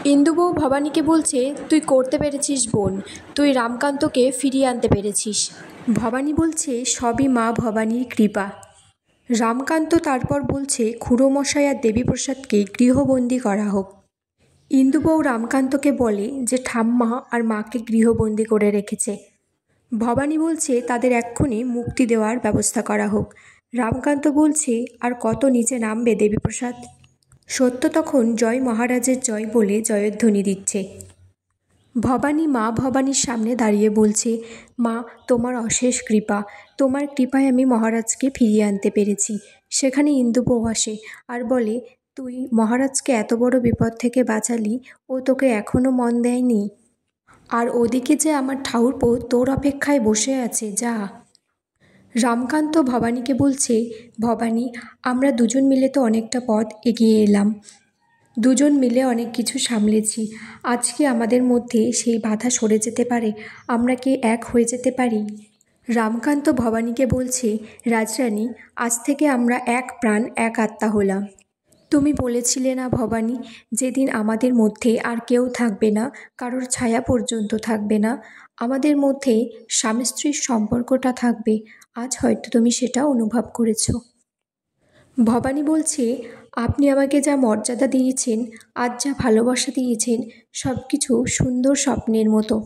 ইন্দুবউ ভবানীকে বলছে, তুই করতে পেরেছিস বোন, তুই রামকান্তকে ফিরিয়ে আনতে পেরেছিস। ভবানী বলছে, সবই মা ভবানীর কৃপা। রামকান্ত তারপর বলছে, খুড়োমশাই আর দেবীপ্রসাদকে গৃহবন্দী করা হোক। ইন্দুবউ রামকান্তকে বলে যে ঠাম্মা আর মাকে গৃহবন্দী করে রেখেছে। ভবানী বলছে তাদের এক্ষুনি মুক্তি দেওয়ার ব্যবস্থা করা হোক। রামকান্ত বলছে, আর কত নিচে নামবে দেবীপ্রসাদ? সত্য তখন জয় মহারাজের জয় বলে জয়ধ্বনি দিচ্ছে। ভবানী মা ভবানীর সামনে দাঁড়িয়ে বলছে, মা তোমার অশেষ কৃপা, তোমার কৃপায় আমি মহারাজকে ফিরিয়ে আনতে পেরেছি। সেখানে ইন্দুবউ আসে আর বলে, তুই মহারাজকে এত বড় বিপদ থেকে বাঁচালি, ও তোকে এখনও মন দেয়নি? আর ওদিকে যে আমার ঠাউরপো তোর অপেক্ষায় বসে আছে, যা। রামকান্ত ভবানীকে বলছে, ভবানী, আমরা দুজন মিলে তো অনেকটা পথ এগিয়ে এলাম, দুজন মিলে অনেক কিছু সামলেছি। আজকে আমাদের মধ্যে সেই বাধা সরে যেতে পারে, আমরা কি এক হয়ে যেতে পারি? রামকান্ত ভবানীকে বলছে, রাজরানী, আজ থেকে আমরা এক প্রাণ এক আত্মা হলাম। তুমি বলেছিলে না ভবানী, যেদিন আমাদের মধ্যে আর কেউ থাকবে না, কারোর ছায়া পর্যন্ত থাকবে না, আমাদের মধ্যে স্বামী স্ত্রীর সম্পর্কটা থাকবে। আজ হয়তো তুমি সেটা অনুভব করেছ। ভবানী বলছে, আপনি আমাকে যা মর্যাদা দিয়েছেন, আজ যা ভালোবাসা দিয়েছেন, সব কিছু সুন্দর স্বপ্নের মতো।